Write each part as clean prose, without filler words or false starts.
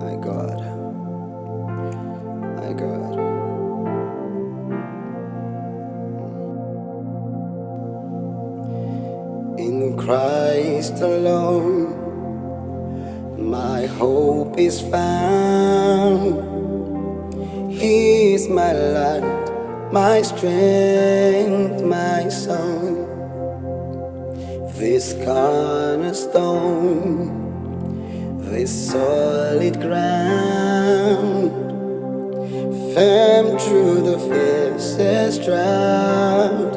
My God, my God. In Christ alone, my hope is found. He is my light, my strength, my song. This cornerstone, this solid ground, firm through the fiercest drought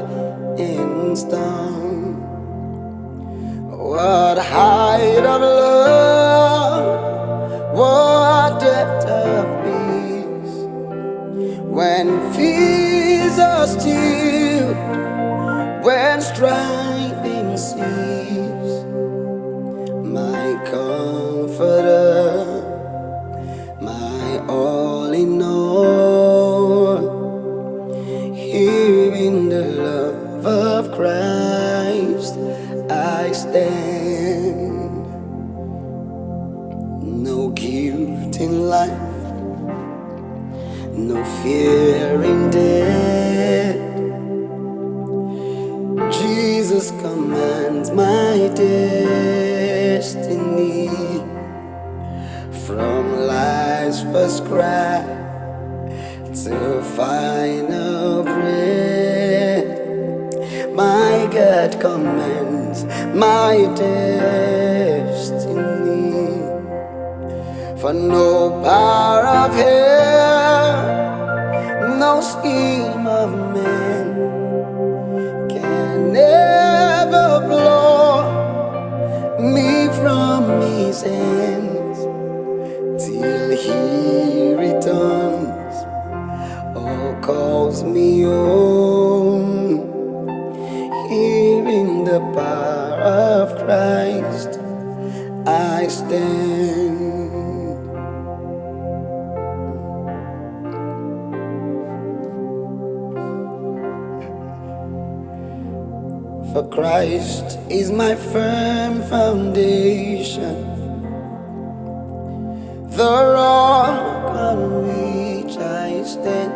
and storm. What height of love, what depth of peace, when fears are still, when striving cease. My comforter, my all in all, here in the love of Christ I stand. No guilt in life, no fear in death. Jesus commands my destiny. From life's first cry to final breath, my God commands my destiny. For no power of hell, no scheme of man can ever blow me from his hands till he returns or calls me home. Here in the power of Christ I stand. For Christ is my firm foundation, the rock on which I stand.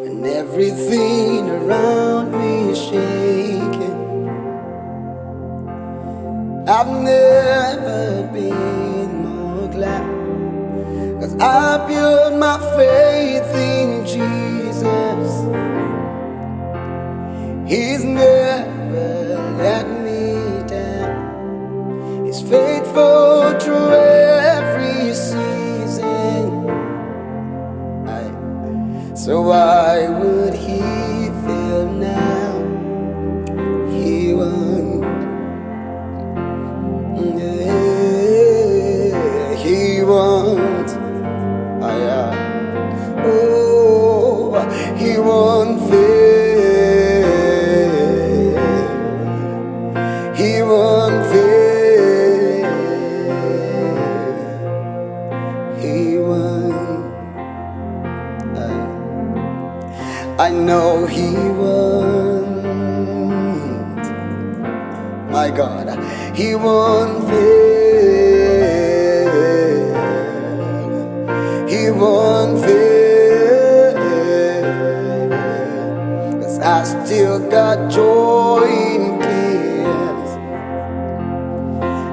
When everything around me is shaking, I've never been more glad, 'cause I built my faith in Jesus. He's never let me down. He's faithful through every season. So why would he fail now? He won't. He won't. Oh, he won't fail. He won't fail. He won't. I know he won't. My God, he won't fail. He won't fail. 'Cause I still got joy in tears.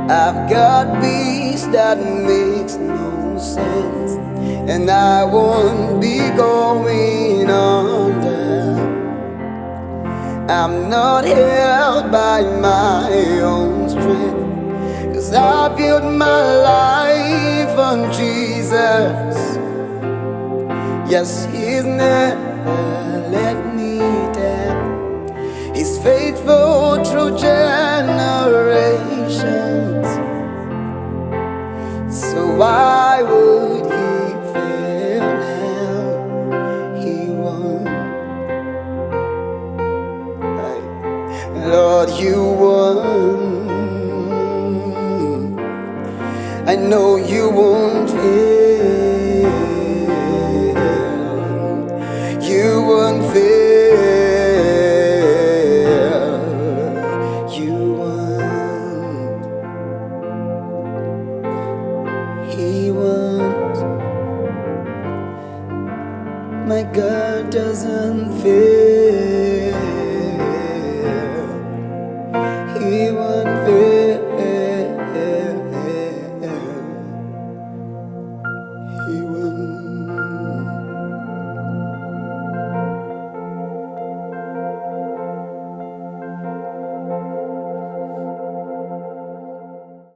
I've got peace that makes no sense, and I won't be going under. I'm not held by my own strength, 'cause I built my life on Jesus. Yes, he's never let me down. He's faithful through generations. So why would he fail now? He won't. Lord, you won. I know you won't fail. You won't fail. You won. He won't. My God doesn't fail. He won't.